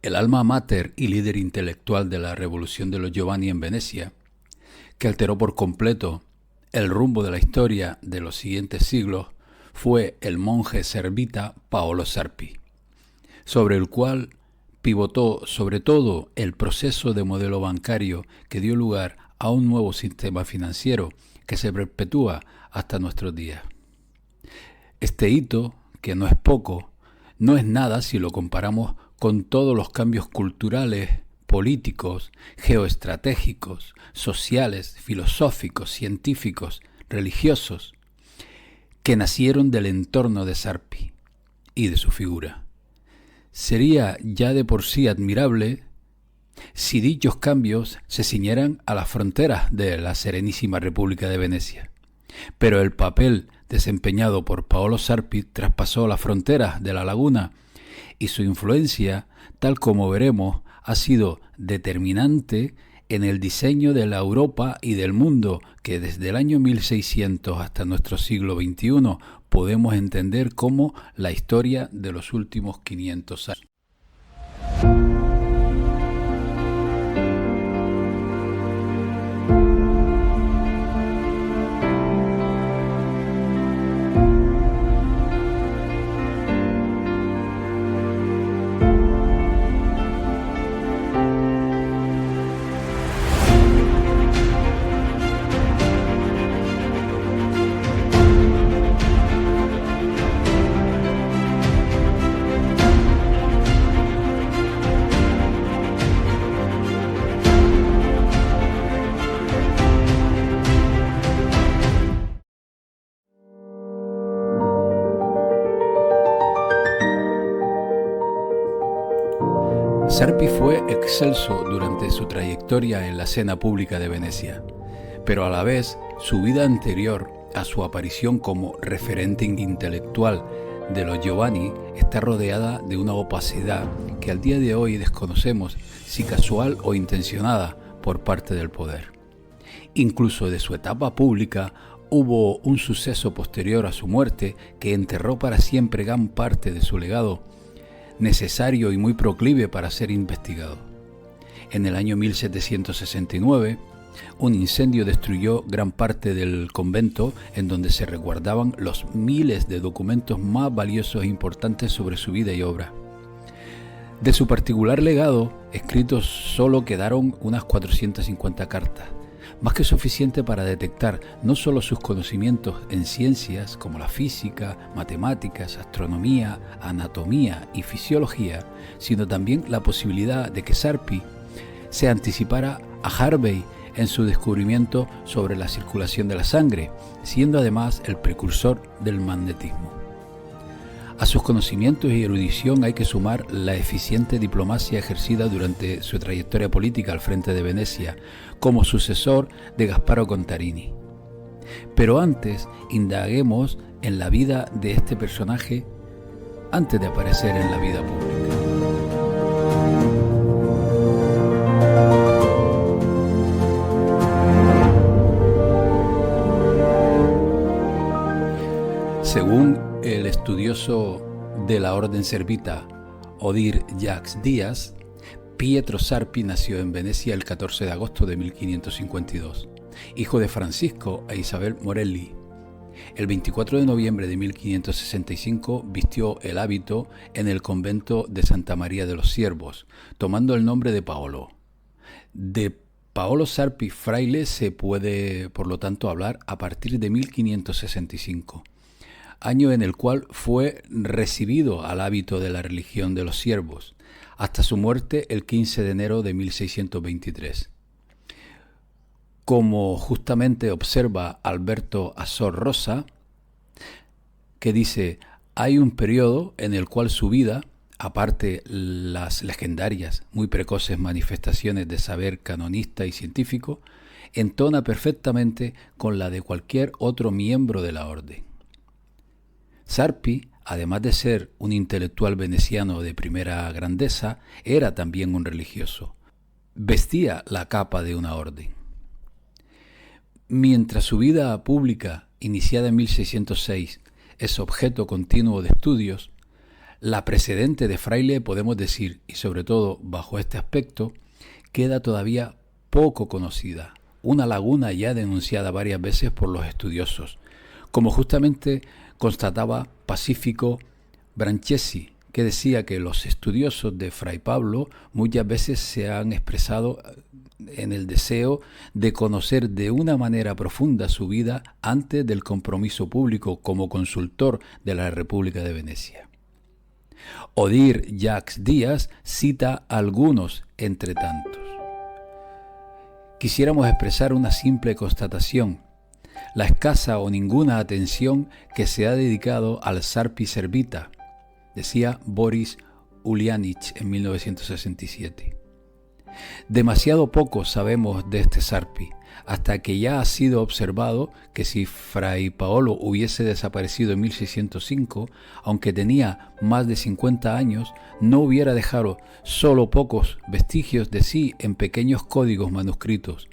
el alma mater y líder intelectual de la revolución de los Giovanni en Venecia, que alteró por completo el rumbo de la historia de los siguientes siglos, fue el monje servita Paolo Sarpi, sobre el cual pivotó sobre todo el proceso de modelo bancario que dio lugar a un nuevo sistema financiero que se perpetúa hasta nuestros días. Este hito, que no es poco, no es nada si lo comparamos con todos los cambios culturales, políticos, geoestratégicos, sociales, filosóficos, científicos, religiosos, que nacieron del entorno de Sarpi y de su figura. Sería ya de por sí admirable si dichos cambios se ciñeran a las fronteras de la Serenísima República de Venecia. Pero el papel desempeñado por Paolo Sarpi traspasó las fronteras de la laguna y su influencia, tal como veremos, ha sido determinante en el diseño de la Europa y del mundo que desde el año 1600 hasta nuestro siglo XXI podemos entender como la historia de los últimos 500 años. Sarpi fue excelso durante su trayectoria en la escena pública de Venecia, pero a la vez su vida anterior a su aparición como referente intelectual de los Giovanni está rodeada de una opacidad que al día de hoy desconocemos si casual o intencionada por parte del poder. Incluso de su etapa pública hubo un suceso posterior a su muerte que enterró para siempre gran parte de su legado, necesario y muy proclive para ser investigado. En el año 1769, un incendio destruyó gran parte del convento en donde se resguardaban los miles de documentos más valiosos e importantes sobre su vida y obra. De su particular legado, escritos solo quedaron unas 450 cartas, más que suficiente para detectar no solo sus conocimientos en ciencias como la física, matemáticas, astronomía, anatomía y fisiología, sino también la posibilidad de que Sarpi se anticipara a Harvey en su descubrimiento sobre la circulación de la sangre, siendo además el precursor del magnetismo. A sus conocimientos y erudición hay que sumar la eficiente diplomacia ejercida durante su trayectoria política al frente de Venecia, como sucesor de Gasparo Contarini. Pero antes, indaguemos en la vida de este personaje antes de aparecer en la vida pública. Según el estudioso de la Orden Servita, Odir Jacques Díaz, Pietro Sarpi nació en Venecia el 14 de agosto de 1552, hijo de Francisco e Isabel Morelli. El 24 de noviembre de 1565 vistió el hábito en el convento de Santa María de los Siervos, tomando el nombre de Paolo. De Paolo Sarpi fraile se puede, por lo tanto, hablar a partir de 1565. Año en el cual fue recibido al hábito de la religión de los siervos, hasta su muerte el 15 de enero de 1623. Como justamente observa Alberto Azor Rosa, que dice, hay un periodo en el cual su vida, aparte las legendarias, muy precoces manifestaciones de saber canonista y científico, entona perfectamente con la de cualquier otro miembro de la orden. Sarpi, además de ser un intelectual veneciano de primera grandeza, era también un religioso. Vestía la capa de una orden. Mientras su vida pública, iniciada en 1606, es objeto continuo de estudios, La precedente de Fraile, podemos decir, y sobre todo bajo este aspecto, queda todavía poco conocida, una laguna ya denunciada varias veces por los estudiosos, como justamente constataba Pacífico Branchesi, que decía que los estudiosos de Fray Pablo muchas veces se han expresado en el deseo de conocer de una manera profunda su vida antes del compromiso público como consultor de la República de Venecia. Odir Jacques Díaz cita algunos entre tantos. Quisiéramos expresar una simple constatación: la escasa o ninguna atención que se ha dedicado al Sarpi Servita, decía Boris Ulianich en 1967. Demasiado poco sabemos de este Sarpi, hasta que ya ha sido observado que si Fray Paolo hubiese desaparecido en 1605, aunque tenía más de 50 años, no hubiera dejado solo pocos vestigios de sí en pequeños códigos manuscritos,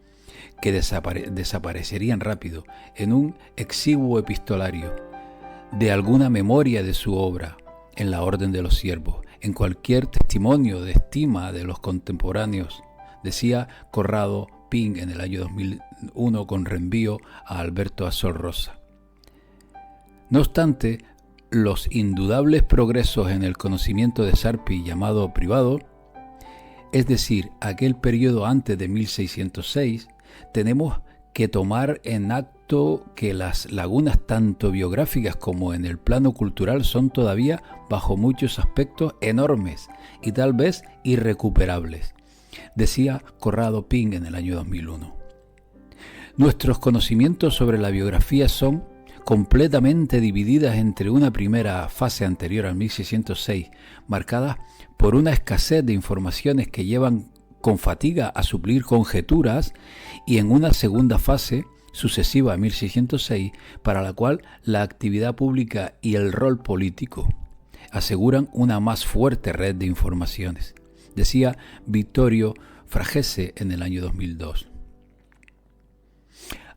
que desaparecerían rápido en un exiguo epistolario, de alguna memoria de su obra, en la Orden de los Siervos, en cualquier testimonio de estima de los contemporáneos, decía Corrado Ping en el año 2001 con reenvío a Alberto Azor Rosa. No obstante, los indudables progresos en el conocimiento de Sarpi llamado privado, es decir, aquel periodo antes de 1606, tenemos que tomar en acto que las lagunas tanto biográficas como en el plano cultural son todavía, bajo muchos aspectos, enormes y tal vez irrecuperables, decía Corrado Ping en el año 2001. Nuestros conocimientos sobre la biografía son completamente divididas entre una primera fase anterior al 1606, marcada por una escasez de informaciones que llevan con fatiga a suplir conjeturas, y en una segunda fase sucesiva a 1606, para la cual la actividad pública y el rol político aseguran una más fuerte red de informaciones, decía Vittorio Fragese en el año 2002.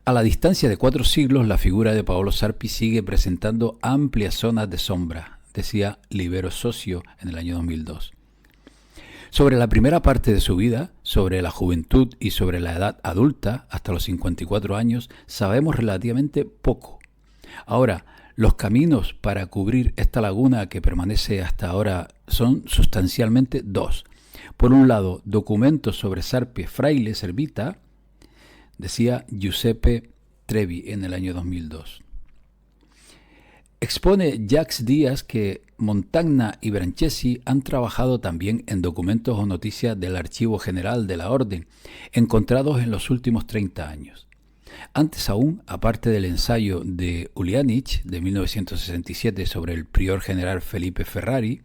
A la distancia de 4 siglos, la figura de Paolo Sarpi sigue presentando amplias zonas de sombra, decía Libero Socio en el año 2002. Sobre la primera parte de su vida, sobre la juventud y sobre la edad adulta, hasta los 54 años, sabemos relativamente poco. Ahora, los caminos para cubrir esta laguna que permanece hasta ahora son sustancialmente 2. Por un lado, documentos sobre Sarpi Fraile Servita, decía Giuseppe Trevi en el año 2002. Expone Jacques Díaz que Montagna y Branchesi han trabajado también en documentos o noticias del Archivo General de la Orden, encontrados en los últimos 30 años. Antes aún, aparte del ensayo de Ulianich de 1967 sobre el prior general Felipe Ferrari,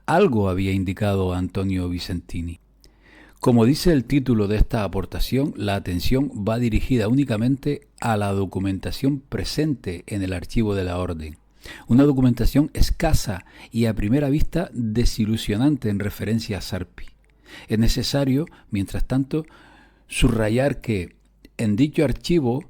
algo había indicado Antonio Vicentini. Como dice el título de esta aportación, la atención va dirigida únicamente a la documentación presente en el archivo de la Orden. Una documentación escasa y a primera vista desilusionante en referencia a Sarpi. Es necesario, mientras tanto, subrayar que en dicho archivo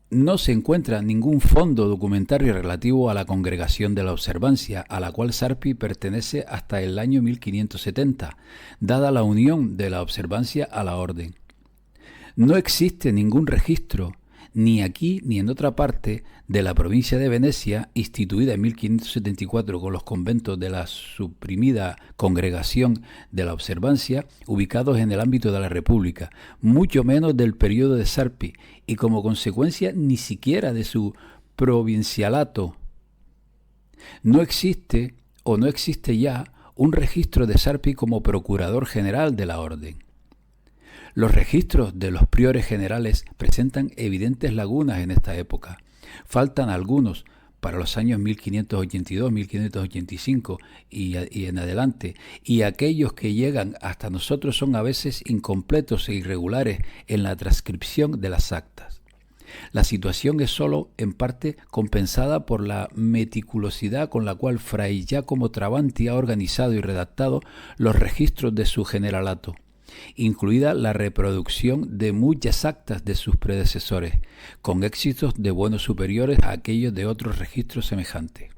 no se encuentra ningún fondo documentario relativo a la Congregación de la Observancia, a la cual Sarpi pertenece hasta el año 1570, dada la unión de la observancia a la orden. No existe ningún registro, ni aquí ni en otra parte de la provincia de Venecia, instituida en 1574 con los conventos de la suprimida Congregación de la Observancia, ubicados en el ámbito de la República, mucho menos del periodo de Sarpi, y como consecuencia ni siquiera de su provincialato. No existe ya un registro de Sarpi como procurador general de la Orden. Los registros de los priores generales presentan evidentes lagunas en esta época. Faltan algunos para los años 1582, 1585 y en adelante, y aquellos que llegan hasta nosotros son a veces incompletos e irregulares en la transcripción de las actas. La situación es sólo en parte compensada por la meticulosidad con la cual Fray Giacomo Travanti ha organizado y redactado los registros de su generalato, incluida la reproducción de muchas actas de sus predecesores, con éxitos de buenos superiores a aquellos de otros registros semejantes.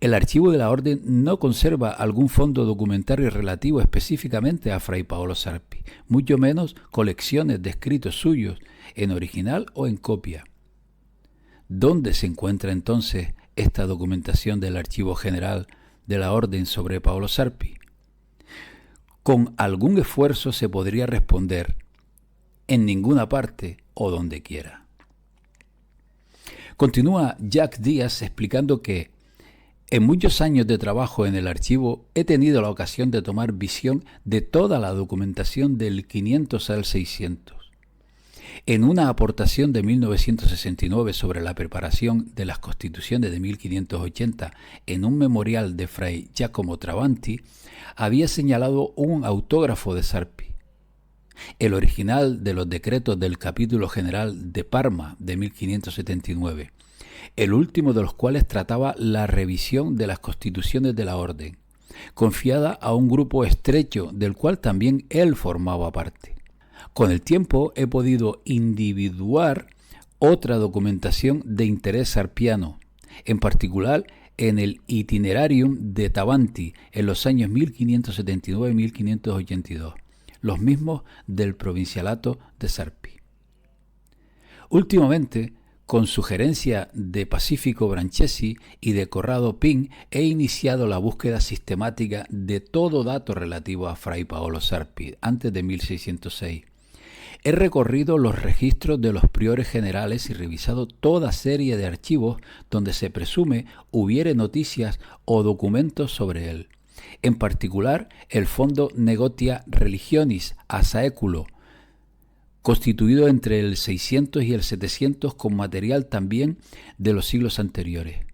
El archivo de la orden no conserva algún fondo documentario relativo específicamente a Fray Paolo Sarpi, mucho menos colecciones de escritos suyos en original o en copia. ¿Dónde se encuentra entonces esta documentación del Archivo General de la Orden sobre Paolo Sarpi? Con algún esfuerzo se podría responder: en ninguna parte o donde quiera. Continúa Jacques Díaz explicando que en muchos años de trabajo en el archivo he tenido la ocasión de tomar visión de toda la documentación del 500 al 600. En una aportación de 1969 sobre la preparación de las constituciones de 1580 en un memorial de Fray Giacomo Travanti, había señalado un autógrafo de Sarpi. El original de los decretos del capítulo general de Parma de 1579, el último de los cuales trataba la revisión de las constituciones de la orden, confiada a un grupo estrecho del cual también él formaba parte. Con el tiempo he podido individuar otra documentación de interés sarpiano, en particular en el Itinerarium de Tavanti en los años 1579 y 1582, los mismos del provincialato de Sarpi. Últimamente, con sugerencia de Pacifico Branchesi y de Corrado Pin, he iniciado la búsqueda sistemática de todo dato relativo a Fray Paolo Sarpi antes de 1606. He recorrido los registros de los priores generales y revisado toda serie de archivos donde se presume hubiere noticias o documentos sobre él. En particular, el Fondo Negotia Religionis a Saeculo, constituido entre el 600 y el 700 con material también de los siglos anteriores.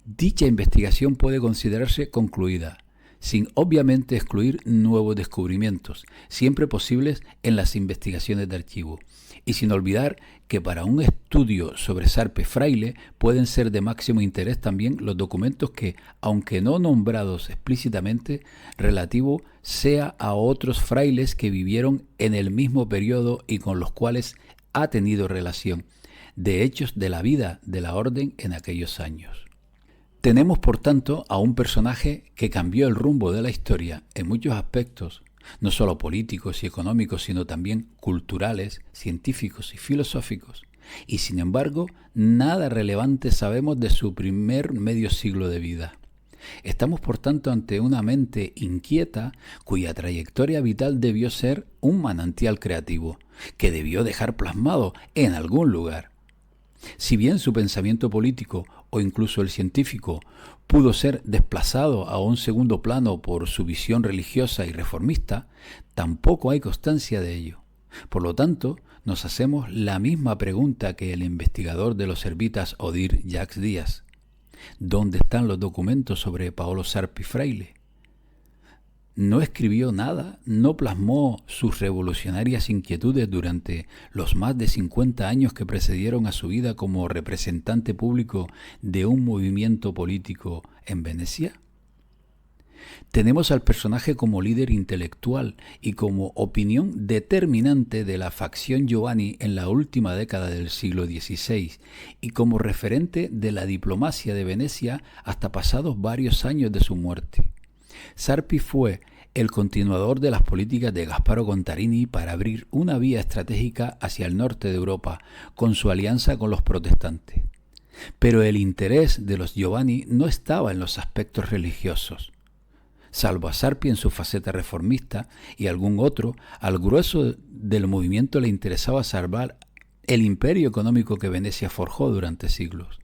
Dicha investigación puede considerarse concluida, sin obviamente excluir nuevos descubrimientos, siempre posibles en las investigaciones de archivo, y sin olvidar que para un estudio sobre Sarpi fraile pueden ser de máximo interés también los documentos que, aunque no nombrados explícitamente, relativo sea a otros frailes que vivieron en el mismo periodo y con los cuales ha tenido relación, de hechos de la vida de la orden en aquellos años. Tenemos, por tanto, a un personaje que cambió el rumbo de la historia en muchos aspectos, no solo políticos y económicos, sino también culturales, científicos y filosóficos, y sin embargo, nada relevante sabemos de su primer medio siglo de vida. Estamos, por tanto, ante una mente inquieta cuya trayectoria vital debió ser un manantial creativo, que debió dejar plasmado en algún lugar. Si bien su pensamiento político o incluso el científico pudo ser desplazado a un segundo plano por su visión religiosa y reformista, tampoco hay constancia de ello. Por lo tanto, nos hacemos la misma pregunta que el investigador de los servitas Odir Jacques Díaz. ¿Dónde están los documentos sobre Paolo Sarpi fraile? No escribió nada, no plasmó sus revolucionarias inquietudes durante los más de 50 años que precedieron a su vida como representante público de un movimiento político en Venecia. Tenemos al personaje como líder intelectual y como opinión determinante de la facción Giovanni en la última década del siglo XVI y como referente de la diplomacia de Venecia hasta pasados varios años de su muerte. Sarpi fue el continuador de las políticas de Gasparo Contarini para abrir una vía estratégica hacia el norte de Europa con su alianza con los protestantes. Pero el interés de los Giovanni no estaba en los aspectos religiosos. Salvo a Sarpi en su faceta reformista y algún otro, al grueso del movimiento le interesaba salvar el imperio económico que Venecia forjó durante siglos.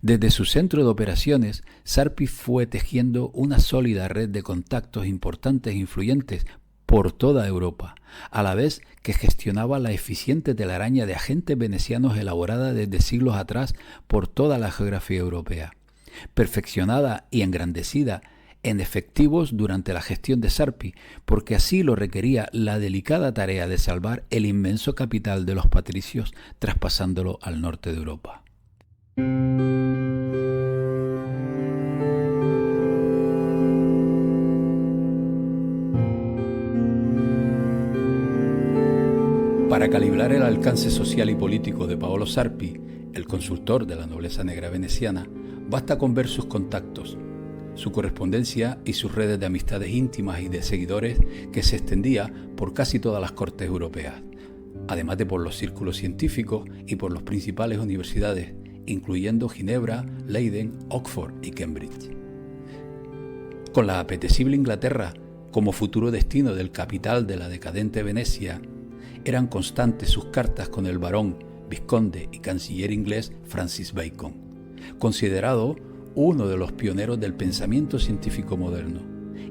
Desde su centro de operaciones, Sarpi fue tejiendo una sólida red de contactos importantes e influyentes por toda Europa, a la vez que gestionaba la eficiente telaraña de agentes venecianos elaborada desde siglos atrás por toda la geografía europea, perfeccionada y engrandecida en efectivos durante la gestión de Sarpi, porque así lo requería la delicada tarea de salvar el inmenso capital de los patricios traspasándolo al norte de Europa. Para calibrar el alcance social y político de Paolo Sarpi, el consultor de la nobleza negra veneciana, Basta con ver sus contactos, su correspondencia y sus redes de amistades íntimas y de seguidores que se extendía por casi todas las cortes europeas, además de por los círculos científicos y por las principales universidades, incluyendo Ginebra, Leiden, Oxford y Cambridge. Con la apetecible Inglaterra como futuro destino del capital de la decadente Venecia, eran constantes sus cartas con el barón, vizconde y canciller inglés Francis Bacon, considerado uno de los pioneros del pensamiento científico moderno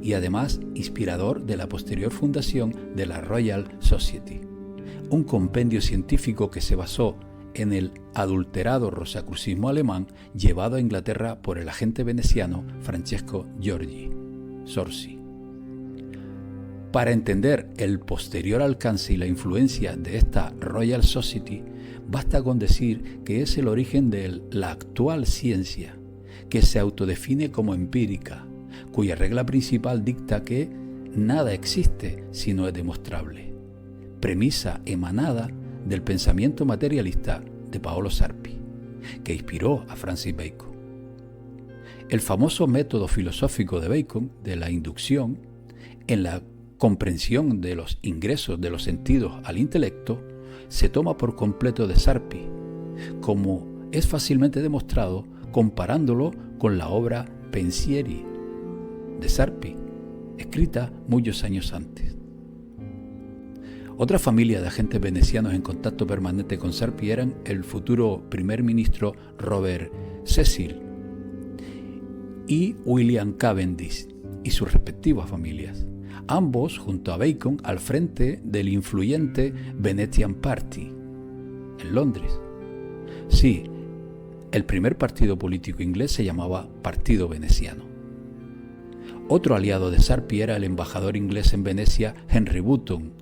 y además inspirador de la posterior fundación de la Royal Society, un compendio científico que se basó en el adulterado rosacrucismo alemán llevado a Inglaterra por el agente veneciano Francesco Sorsi. Para entender el posterior alcance y la influencia de esta Royal Society, basta con decir que es el origen de la actual ciencia, que se autodefine como empírica, cuya regla principal dicta que nada existe si no es demostrable, premisa emanada del pensamiento materialista de Paolo Sarpi, que inspiró a Francis Bacon. El famoso método filosófico de Bacon, de la inducción, en la comprensión de los ingresos de los sentidos al intelecto, se toma por completo de Sarpi, como es fácilmente demostrado comparándolo con la obra Pensieri de Sarpi, escrita muchos años antes. Otra familia de agentes venecianos en contacto permanente con Sarpi eran el futuro primer ministro Robert Cecil y William Cavendish y sus respectivas familias, ambos junto a Bacon al frente del influyente Venetian Party en Londres. Sí, el primer partido político inglés se llamaba Partido Veneciano. Otro aliado de Sarpi era el embajador inglés en Venecia, Henry Wotton,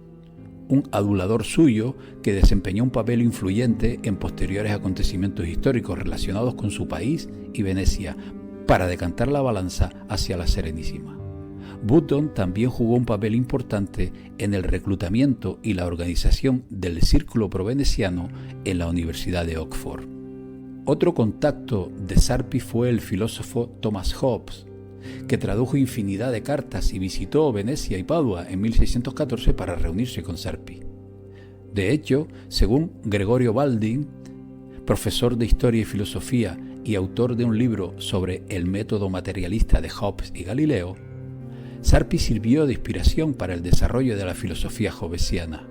un adulador suyo que desempeñó un papel influyente en posteriores acontecimientos históricos relacionados con su país y Venecia, para decantar la balanza hacia la Serenísima. Wotton también jugó un papel importante en el reclutamiento y la organización del Círculo Proveneciano en la Universidad de Oxford. Otro contacto de Sarpi fue el filósofo Thomas Hobbes, que tradujo infinidad de cartas y visitó Venecia y Padua en 1614 para reunirse con Sarpi. De hecho, según Gregorio Baldin, profesor de Historia y Filosofía y autor de un libro sobre el método materialista de Hobbes y Galileo, Sarpi sirvió de inspiración para el desarrollo de la filosofía hobbesiana,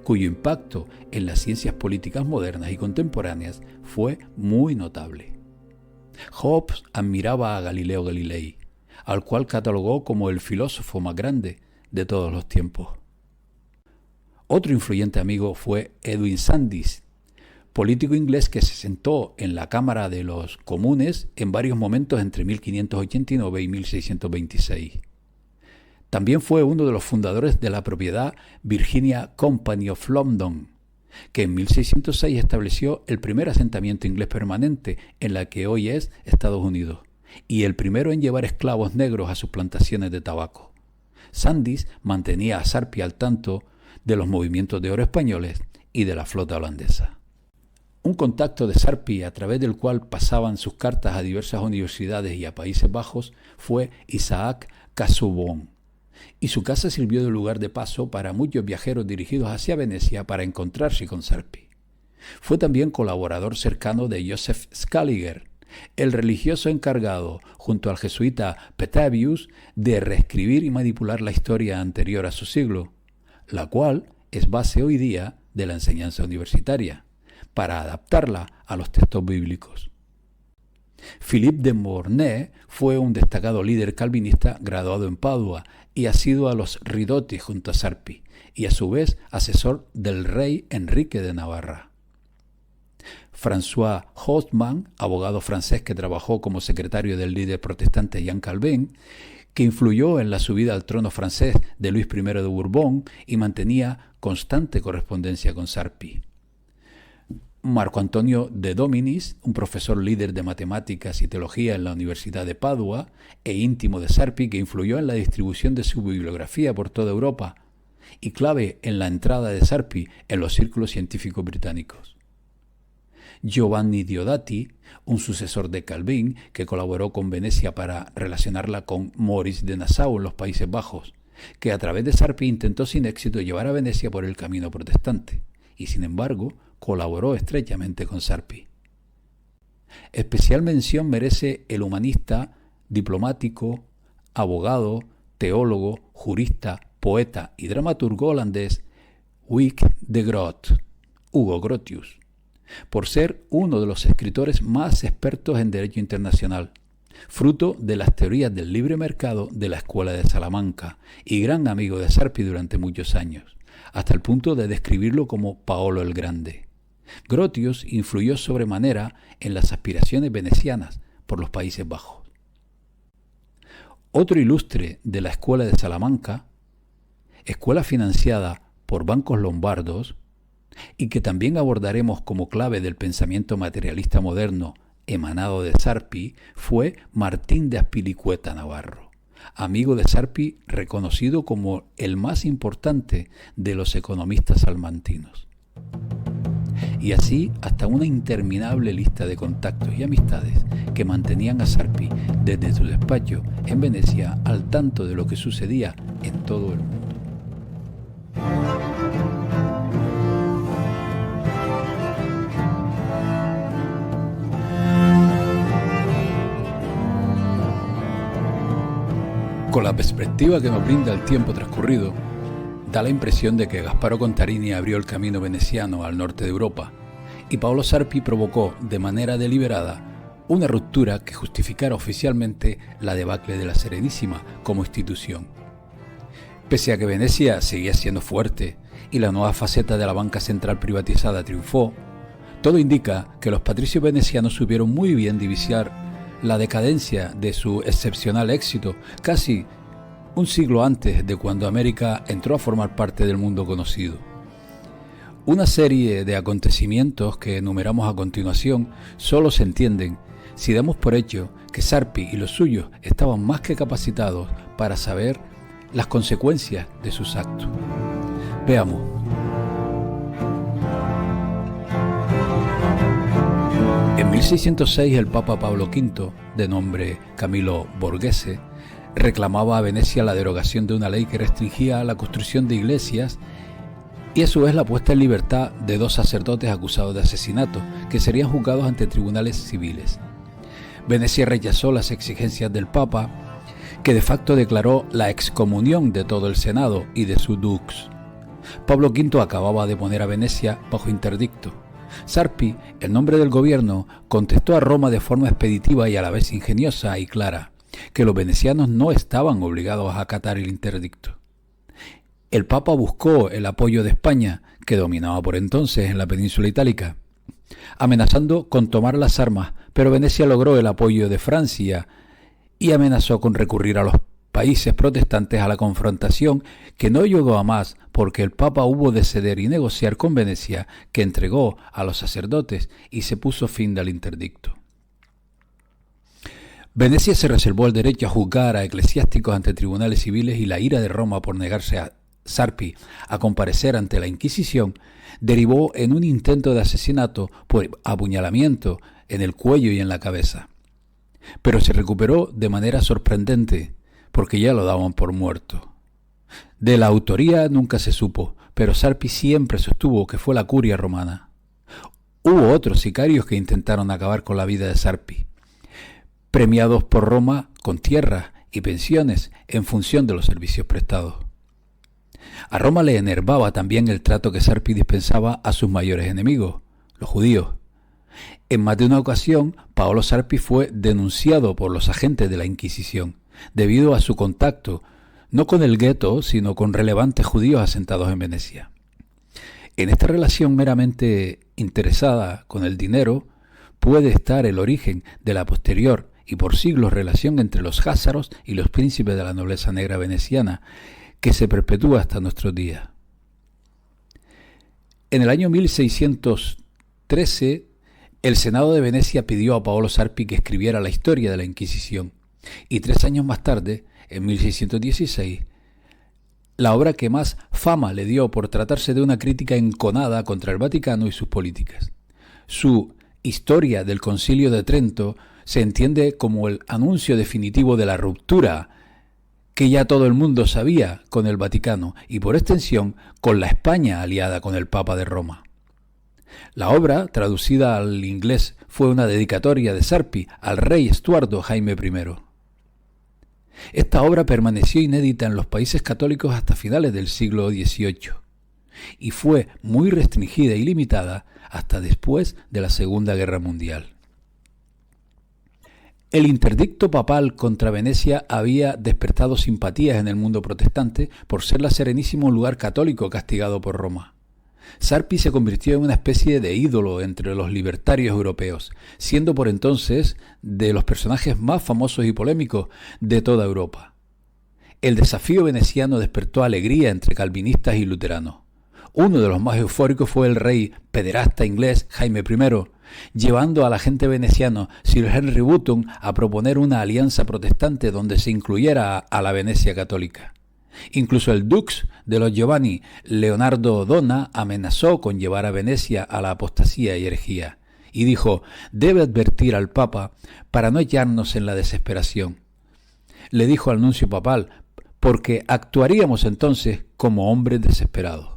cuyo impacto en las ciencias políticas modernas y contemporáneas fue muy notable. Hobbes admiraba a Galileo Galilei, al cual catalogó como el filósofo más grande de todos los tiempos. Otro influyente amigo fue Edwin Sandys, político inglés que se sentó en la Cámara de los Comunes en varios momentos entre 1589 y 1626. También fue uno de los fundadores de la propiedad Virginia Company of London, que en 1606 estableció el primer asentamiento inglés permanente en la que hoy es Estados Unidos, y el primero en llevar esclavos negros a sus plantaciones de tabaco. Sandys mantenía a Sarpi al tanto de los movimientos de oro españoles y de la flota holandesa. Un contacto de Sarpi a través del cual pasaban sus cartas a diversas universidades y a Países Bajos fue Isaac Casaubon, y su casa sirvió de lugar de paso para muchos viajeros dirigidos hacia Venecia para encontrarse con Sarpi. Fue también colaborador cercano de Joseph Scaliger, el religioso encargado, junto al jesuita Petavius, de reescribir y manipular la historia anterior a su siglo, la cual es base hoy día de la enseñanza universitaria, para adaptarla a los textos bíblicos. Philippe de Mornay fue un destacado líder calvinista graduado en Padua y asiduo a los Ridotti junto a Sarpi, y a su vez asesor del rey Enrique de Navarra. François Haussmann, abogado francés que trabajó como secretario del líder protestante Jean Calvin, que influyó en la subida al trono francés de Luis I de Borbón y mantenía constante correspondencia con Sarpi. Marco Antonio de Dominis, un profesor líder de matemáticas y teología en la Universidad de Padua e íntimo de Sarpi, que influyó en la distribución de su bibliografía por toda Europa y clave en la entrada de Sarpi en los círculos científicos británicos. Giovanni Diodati, un sucesor de Calvin, que colaboró con Venecia para relacionarla con Maurice de Nassau en los Países Bajos, que a través de Sarpi intentó sin éxito llevar a Venecia por el camino protestante, y sin embargo colaboró estrechamente con Sarpi. Especial mención merece el humanista, diplomático, abogado, teólogo, jurista, poeta y dramaturgo holandés Wijk de Groot, Hugo Grotius, por ser uno de los escritores más expertos en derecho internacional, fruto de las teorías del libre mercado de la Escuela de Salamanca y gran amigo de Sarpi durante muchos años, hasta el punto de describirlo como Paolo el Grande. Grotius influyó sobremanera en las aspiraciones venecianas por los Países Bajos. Otro ilustre de la Escuela de Salamanca, escuela financiada por bancos lombardos y que también abordaremos como clave del pensamiento materialista moderno emanado de Sarpi, fue Martín de Azpilicueta Navarro, amigo de Sarpi reconocido como el más importante de los economistas salmantinos. Y así hasta una interminable lista de contactos y amistades que mantenían a Sarpi desde su despacho en Venecia al tanto de lo que sucedía en todo el mundo. Con la perspectiva que nos brinda el tiempo transcurrido, da la impresión de que Gasparo Contarini abrió el camino veneciano al norte de Europa y Paolo Sarpi provocó de manera deliberada una ruptura que justificara oficialmente la debacle de la Serenissima como institución. Pese a que Venecia seguía siendo fuerte y la nueva faceta de la banca central privatizada triunfó, todo indica que los patricios venecianos supieron muy bien divisar la decadencia de su excepcional éxito casi un siglo antes de cuando América entró a formar parte del mundo conocido. Una serie de acontecimientos que enumeramos a continuación solo se entienden si damos por hecho que Sarpi y los suyos estaban más que capacitados para saber las consecuencias de sus actos. Veamos. En 1606 el Papa Pablo V, de nombre Camilo Borghese, reclamaba a Venecia la derogación de una ley que restringía la construcción de iglesias y a su vez la puesta en libertad de 2 sacerdotes acusados de asesinato, que serían juzgados ante tribunales civiles. Venecia rechazó las exigencias del Papa, que de facto declaró la excomunión de todo el Senado y de su dux. Pablo V acababa de poner a Venecia bajo interdicto. Sarpi, en nombre del gobierno, contestó a Roma de forma expeditiva y a la vez ingeniosa y clara, que los venecianos no estaban obligados a acatar el interdicto. El Papa buscó el apoyo de España, que dominaba por entonces en la península itálica, amenazando con tomar las armas, pero Venecia logró el apoyo de Francia y amenazó con recurrir a los países protestantes a la confrontación, que no llegó a más porque el Papa hubo de ceder y negociar con Venecia, que entregó a los sacerdotes y se puso fin al interdicto. Venecia se reservó el derecho a juzgar a eclesiásticos ante tribunales civiles y la ira de Roma por negarse a Sarpi a comparecer ante la Inquisición derivó en un intento de asesinato por apuñalamiento en el cuello y en la cabeza. Pero se recuperó de manera sorprendente, porque ya lo daban por muerto. De la autoría nunca se supo, pero Sarpi siempre sostuvo que fue la curia romana. Hubo otros sicarios que intentaron acabar con la vida de Sarpi, premiados por Roma con tierras y pensiones en función de los servicios prestados. A Roma le enervaba también el trato que Sarpi dispensaba a sus mayores enemigos, los judíos. En más de una ocasión, Paolo Sarpi fue denunciado por los agentes de la Inquisición, debido a su contacto, no con el gueto, sino con relevantes judíos asentados en Venecia. En esta relación meramente interesada con el dinero, puede estar el origen de la posterior y por siglos relación entre los jázaros y los príncipes de la nobleza negra veneciana, que se perpetúa hasta nuestros días. En el año 1613, el Senado de Venecia pidió a Paolo Sarpi que escribiera la historia de la Inquisición, y 3 años más tarde, en 1616, la obra que más fama le dio por tratarse de una crítica enconada contra el Vaticano y sus políticas. Su historia del Concilio de Trento se entiende como el anuncio definitivo de la ruptura que ya todo el mundo sabía con el Vaticano y por extensión con la España aliada con el Papa de Roma. La obra, traducida al inglés, fue una dedicatoria de Sarpi al rey Estuardo Jaime I. Esta obra permaneció inédita en los países católicos hasta finales del siglo XVIII y fue muy restringida y limitada hasta después de la Segunda Guerra Mundial. El interdicto papal contra Venecia había despertado simpatías en el mundo protestante por ser la Serenísima un lugar católico castigado por Roma. Sarpi se convirtió en una especie de ídolo entre los libertarios europeos, siendo por entonces de los personajes más famosos y polémicos de toda Europa. El desafío veneciano despertó alegría entre calvinistas y luteranos. Uno de los más eufóricos fue el rey pederasta inglés Jaime I, llevando a la gente veneciano Sir Henry Wotton a proponer una alianza protestante donde se incluyera a la Venecia católica. Incluso el dux de los Giovanni, Leonardo Donna, amenazó con llevar a Venecia a la apostasía y herejía, y dijo: debe advertir al Papa para no hallarnos en la desesperación. Le dijo al nuncio papal, porque actuaríamos entonces como hombres desesperados.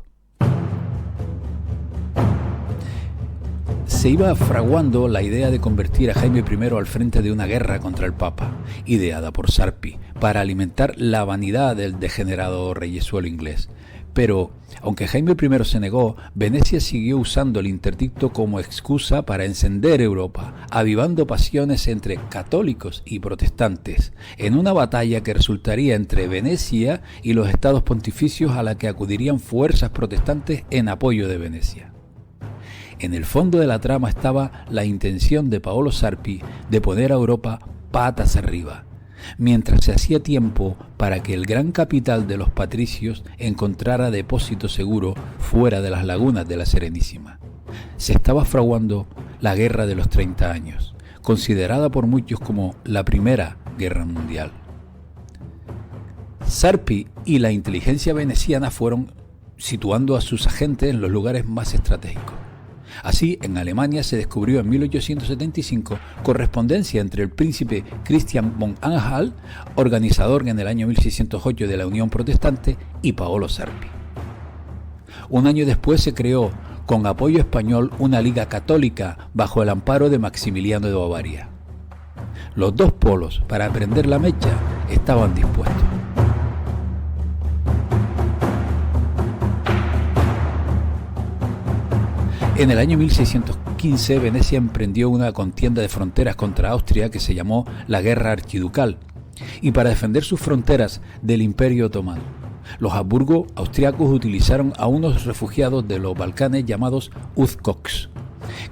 Se iba fraguando la idea de convertir a Jaime I al frente de una guerra contra el Papa, ideada por Sarpi, para alimentar la vanidad del degenerado reyesuelo inglés. Pero, aunque Jaime I se negó, Venecia siguió usando el interdicto como excusa para encender Europa, avivando pasiones entre católicos y protestantes, en una batalla que resultaría entre Venecia y los estados pontificios a la que acudirían fuerzas protestantes en apoyo de Venecia. En el fondo de la trama estaba la intención de Paolo Sarpi de poner a Europa patas arriba, mientras se hacía tiempo para que el gran capital de los patricios encontrara depósito seguro fuera de las lagunas de la Serenísima. Se estaba fraguando la Guerra de los 30 años, considerada por muchos como la Primera Guerra Mundial. Sarpi y la inteligencia veneciana fueron situando a sus agentes en los lugares más estratégicos. Así, en Alemania se descubrió en 1875 correspondencia entre el príncipe Christian von Anhalt, organizador en el año 1608 de la Unión Protestante, y Paolo Sarpi. Un año después se creó, con apoyo español, una liga católica bajo el amparo de Maximiliano de Bavaria. Los dos polos, para prender la mecha, estaban dispuestos. En el año 1615, Venecia emprendió una contienda de fronteras contra Austria que se llamó la Guerra Archiducal, y para defender sus fronteras del Imperio Otomano. Los Habsburgo austriacos utilizaron a unos refugiados de los Balcanes llamados uzkoks,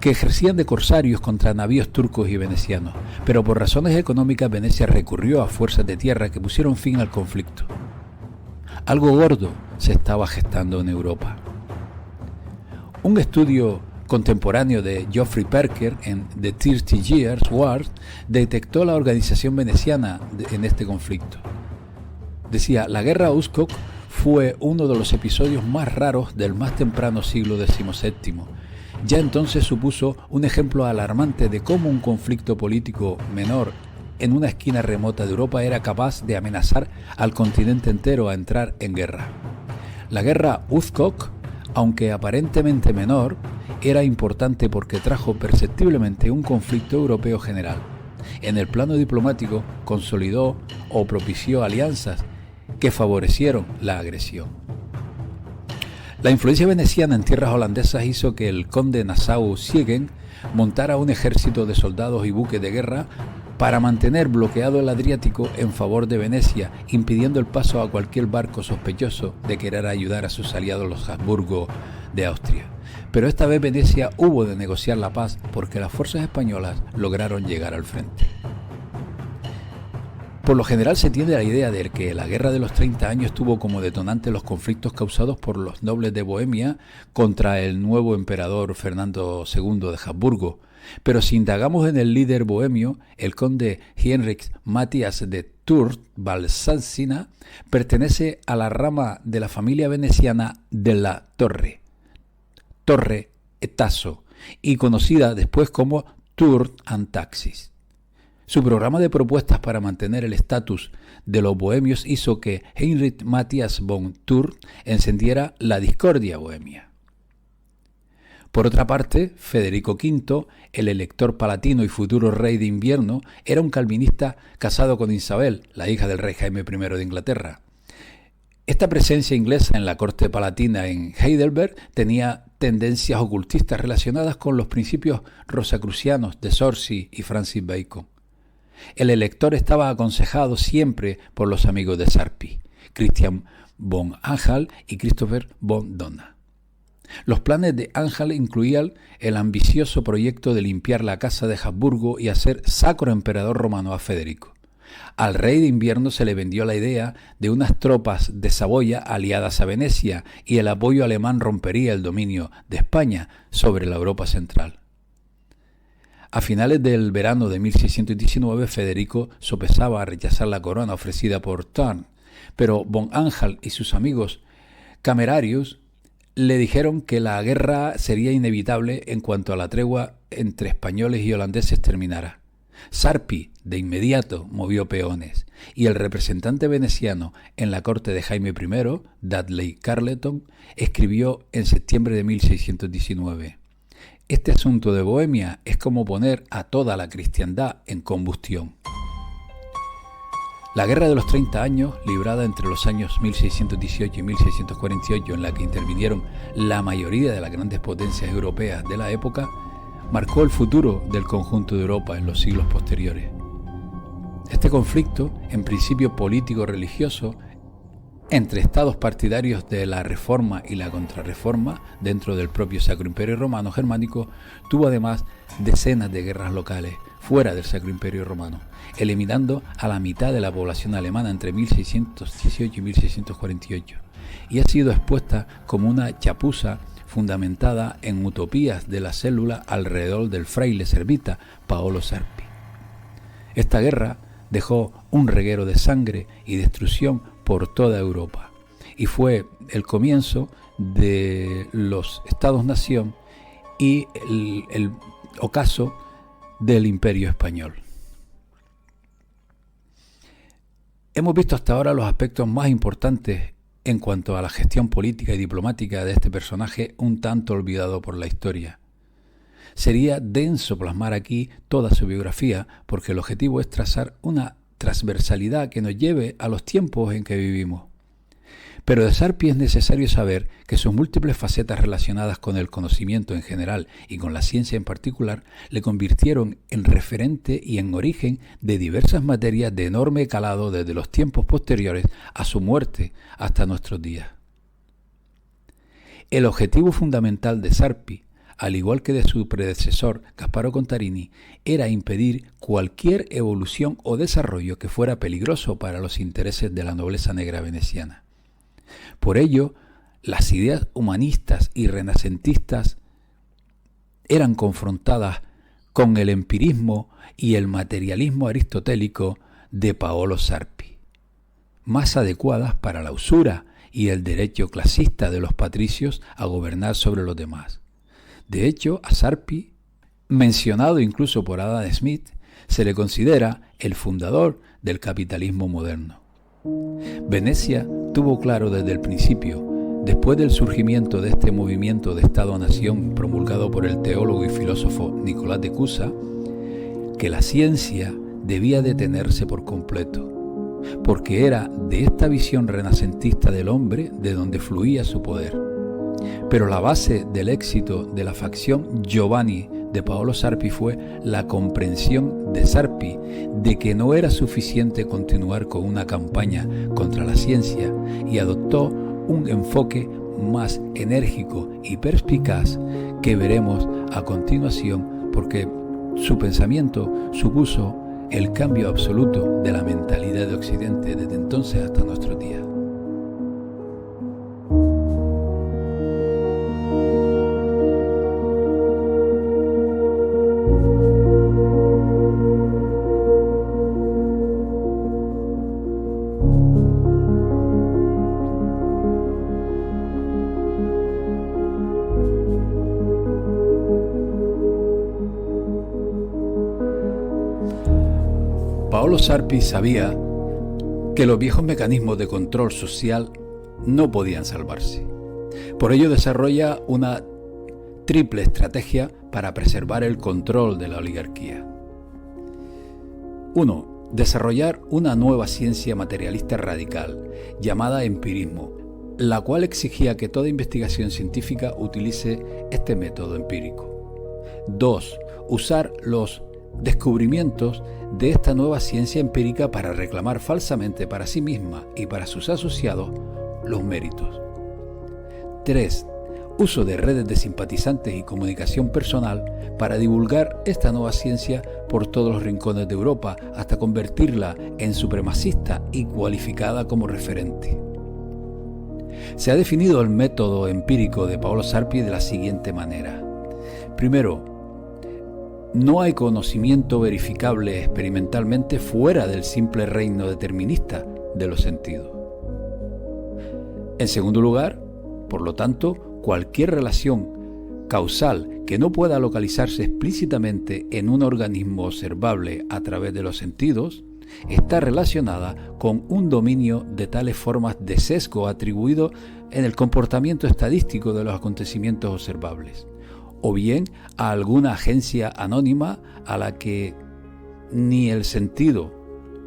que ejercían de corsarios contra navíos turcos y venecianos, pero por razones económicas Venecia recurrió a fuerzas de tierra que pusieron fin al conflicto. Algo gordo se estaba gestando en Europa. Un estudio contemporáneo de Geoffrey Perker en The 30 Years' War detectó la organización veneciana en este conflicto. Decía: la guerra Uzkok fue uno de los episodios más raros del más temprano siglo XVII. Ya entonces supuso un ejemplo alarmante de cómo un conflicto político menor en una esquina remota de Europa era capaz de amenazar al continente entero a entrar en guerra. La guerra Uzkok, aunque aparentemente menor, era importante porque trajo perceptiblemente un conflicto europeo general. En el plano diplomático consolidó o propició alianzas que favorecieron la agresión. La influencia veneciana en tierras holandesas hizo que el conde Nassau-Siegen montara un ejército de soldados y buques de guerra para mantener bloqueado el Adriático en favor de Venecia, impidiendo el paso a cualquier barco sospechoso de querer ayudar a sus aliados los Habsburgo de Austria. Pero esta vez Venecia hubo de negociar la paz porque las fuerzas españolas lograron llegar al frente. Por lo general se tiene la idea de que la Guerra de los 30 años tuvo como detonante los conflictos causados por los nobles de Bohemia contra el nuevo emperador Fernando II de Habsburgo. Pero si indagamos en el líder bohemio, el conde Heinrich Matthias de Thurn-Balsasina pertenece a la rama de la familia veneciana de la Torre, Tasso, y conocida después como Tours and Taxis. Su programa de propuestas para mantener el estatus de los bohemios hizo que Heinrich Matthias von Tours encendiera la discordia bohemia. Por otra parte, Federico V, el elector palatino y futuro rey de invierno, era un calvinista casado con Isabel, la hija del rey Jaime I de Inglaterra. Esta presencia inglesa en la corte palatina en Heidelberg tenía tendencias ocultistas relacionadas con los principios rosacrucianos de Sorcy y Francis Bacon. El elector estaba aconsejado siempre por los amigos de Sarpi, Christian von Anhalt y Christopher von Dohna. Los planes de Anhalt incluían el ambicioso proyecto de limpiar la casa de Habsburgo y hacer sacro emperador romano a Federico. Al rey de invierno se le vendió la idea de unas tropas de Saboya aliadas a Venecia y el apoyo alemán rompería el dominio de España sobre la Europa central. A finales del verano de 1619, Federico sopesaba a rechazar la corona ofrecida por Thurn, pero von Anhalt y sus amigos camerarios le dijeron que la guerra sería inevitable en cuanto a la tregua entre españoles y holandeses terminara. Sarpi de inmediato movió peones y el representante veneciano en la corte de Jaime I, Dudley Carleton, escribió en septiembre de 1619: «Este asunto de Bohemia es como poner a toda la cristiandad en combustión». La Guerra de los 30 años, librada entre los años 1618 y 1648, en la que intervinieron la mayoría de las grandes potencias europeas de la época, marcó el futuro del conjunto de Europa en los siglos posteriores. Este conflicto, en principio político-religioso, entre estados partidarios de la Reforma y la Contrarreforma dentro del propio Sacro Imperio Romano Germánico, tuvo además decenas de guerras locales fuera del Sacro Imperio Romano, eliminando a la mitad de la población alemana entre 1618 y 1648, y ha sido expuesta como una chapuza fundamentada en utopías de la célula alrededor del fraile servita Paolo Sarpi. Esta guerra dejó un reguero de sangre y destrucción por toda Europa y fue el comienzo de los Estados-nación y el ocaso del Imperio Español. Hemos visto hasta ahora los aspectos más importantes en cuanto a la gestión política y diplomática de este personaje un tanto olvidado por la historia. Sería denso plasmar aquí toda su biografía porque el objetivo es trazar una transversalidad que nos lleve a los tiempos en que vivimos. Pero de Sarpi es necesario saber que sus múltiples facetas relacionadas con el conocimiento en general y con la ciencia en particular le convirtieron en referente y en origen de diversas materias de enorme calado desde los tiempos posteriores a su muerte hasta nuestros días. El objetivo fundamental de Sarpi, al igual que de su predecesor Gasparo Contarini, era impedir cualquier evolución o desarrollo que fuera peligroso para los intereses de la nobleza negra veneciana. Por ello, las ideas humanistas y renacentistas eran confrontadas con el empirismo y el materialismo aristotélico de Paolo Sarpi, más adecuadas para la usura y el derecho clasista de los patricios a gobernar sobre los demás. De hecho, a Sarpi, mencionado incluso por Adam Smith, se le considera el fundador del capitalismo moderno. Venecia tuvo claro desde el principio, después del surgimiento de este movimiento de Estado-Nación promulgado por el teólogo y filósofo Nicolás de Cusa, que la ciencia debía detenerse por completo, porque era de esta visión renacentista del hombre de donde fluía su poder. Pero la base del éxito de la facción Giovanni de Paolo Sarpi fue la comprensión de Sarpi de que no era suficiente continuar con una campaña contra la ciencia y adoptó un enfoque más enérgico y perspicaz que veremos a continuación, porque su pensamiento supuso el cambio absoluto de la mentalidad de Occidente desde entonces hasta nuestros días. Paolo Sarpi sabía que los viejos mecanismos de control social no podían salvarse. Por ello desarrolla una triple estrategia para preservar el control de la oligarquía. 1. Desarrollar una nueva ciencia materialista radical, llamada empirismo, la cual exigía que toda investigación científica utilice este método empírico. 2. Usar los descubrimientos de esta nueva ciencia empírica para reclamar falsamente para sí misma y para sus asociados los méritos. 3. Uso de redes de simpatizantes y comunicación personal para divulgar esta nueva ciencia por todos los rincones de Europa hasta convertirla en supremacista y cualificada como referente. Se ha definido el método empírico de Paolo Sarpi de la siguiente manera. Primero, no hay conocimiento verificable experimentalmente fuera del simple reino determinista de los sentidos. En segundo lugar, por lo tanto, cualquier relación causal que no pueda localizarse explícitamente en un organismo observable a través de los sentidos está relacionada con un dominio de tales formas de sesgo atribuido en el comportamiento estadístico de los acontecimientos observables, o bien a alguna agencia anónima a la que ni el sentido,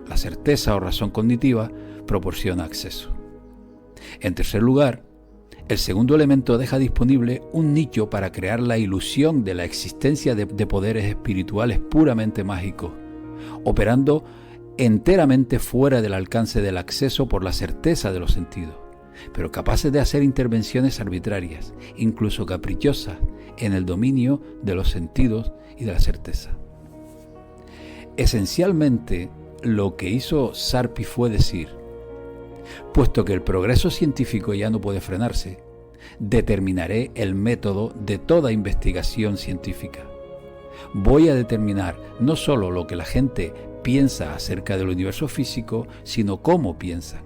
la certeza o razón cognitiva proporciona acceso. En tercer lugar, el segundo elemento deja disponible un nicho para crear la ilusión de la existencia de poderes espirituales puramente mágicos, operando enteramente fuera del alcance del acceso por la certeza de los sentidos, pero capaces de hacer intervenciones arbitrarias, incluso caprichosas, en el dominio de los sentidos y de la certeza. Esencialmente, lo que hizo Sarpi fue decir: puesto que el progreso científico ya no puede frenarse, determinaré el método de toda investigación científica. Voy a determinar no solo lo que la gente piensa acerca del universo físico, sino cómo piensa.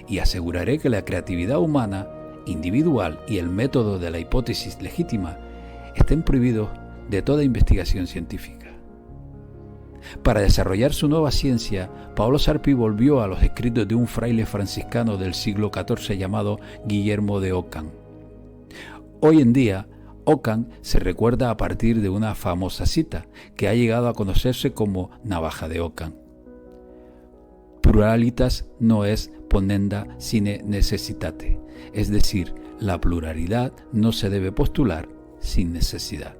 Y aseguraré que la creatividad humana, individual y el método de la hipótesis legítima estén prohibidos de toda investigación científica. Para desarrollar su nueva ciencia, Paolo Sarpi volvió a los escritos de un fraile franciscano del siglo XIV llamado Guillermo de Ockham. Hoy en día, Ockham se recuerda a partir de una famosa cita que ha llegado a conocerse como navaja de Ockham. Pluralitas no es ponenda sine necessitate, es decir, la pluralidad no se debe postular sin necesidad.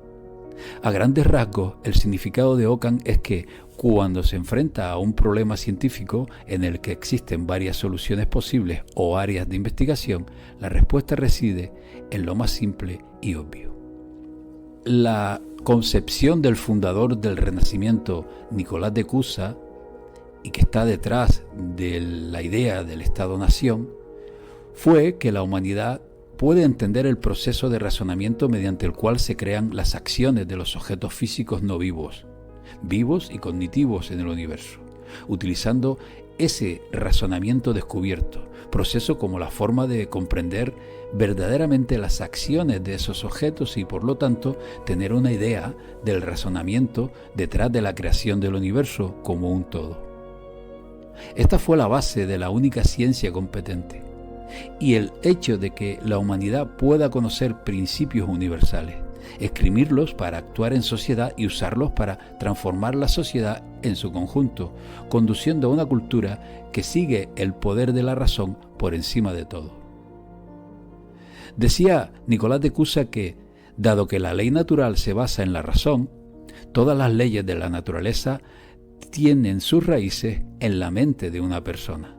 A grandes rasgos, el significado de Ockham es que cuando se enfrenta a un problema científico en el que existen varias soluciones posibles o áreas de investigación, la respuesta reside en lo más simple y obvio. La concepción del fundador del Renacimiento, Nicolás de Cusa, y que está detrás de la idea del Estado-Nación, fue que la humanidad puede entender el proceso de razonamiento mediante el cual se crean las acciones de los objetos físicos no vivos, vivos y cognitivos en el universo, utilizando ese razonamiento descubierto, proceso como la forma de comprender verdaderamente las acciones de esos objetos y por lo tanto tener una idea del razonamiento detrás de la creación del universo como un todo. Esta fue la base de la única ciencia competente. Y el hecho de que la humanidad pueda conocer principios universales, escribirlos para actuar en sociedad y usarlos para transformar la sociedad en su conjunto, conduciendo a una cultura que sigue el poder de la razón por encima de todo. Decía Nicolás de Cusa que, dado que la ley natural se basa en la razón, todas las leyes de la naturaleza tienen sus raíces en la mente de una persona.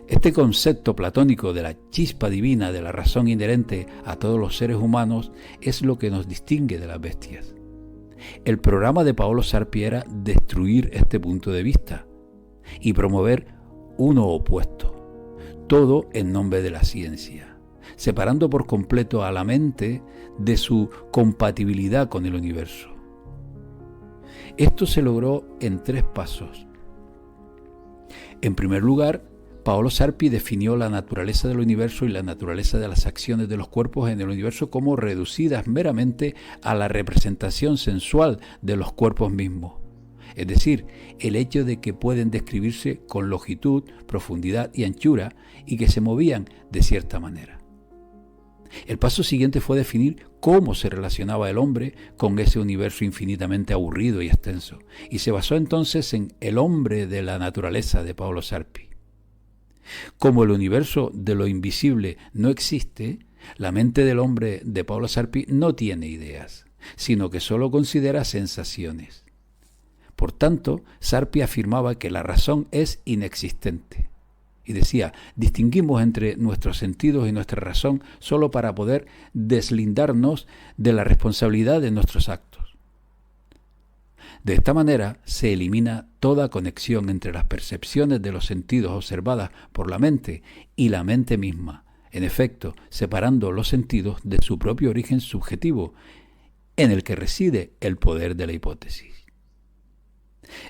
Este concepto platónico de la chispa divina de la razón inherente a todos los seres humanos es lo que nos distingue de las bestias. El programa de Paolo Sarpi era destruir este punto de vista y promover uno opuesto, todo en nombre de la ciencia, separando por completo a la mente de su compatibilidad con el universo. Esto se logró en 3 pasos. En primer lugar, Paolo Sarpi definió la naturaleza del universo y la naturaleza de las acciones de los cuerpos en el universo como reducidas meramente a la representación sensual de los cuerpos mismos, es decir, el hecho de que pueden describirse con longitud, profundidad y anchura y que se movían de cierta manera. El paso siguiente fue definir cómo se relacionaba el hombre con ese universo infinitamente aburrido y extenso, y se basó entonces en El hombre de la naturaleza de Paolo Sarpi. Como el universo de lo invisible no existe, la mente del hombre de Paolo Sarpi no tiene ideas, sino que solo considera sensaciones. Por tanto, Sarpi afirmaba que la razón es inexistente. Y decía, distinguimos entre nuestros sentidos y nuestra razón solo para poder deslindarnos de la responsabilidad de nuestros actos. De esta manera se elimina toda conexión entre las percepciones de los sentidos observadas por la mente y la mente misma, en efecto, separando los sentidos de su propio origen subjetivo, en el que reside el poder de la hipótesis.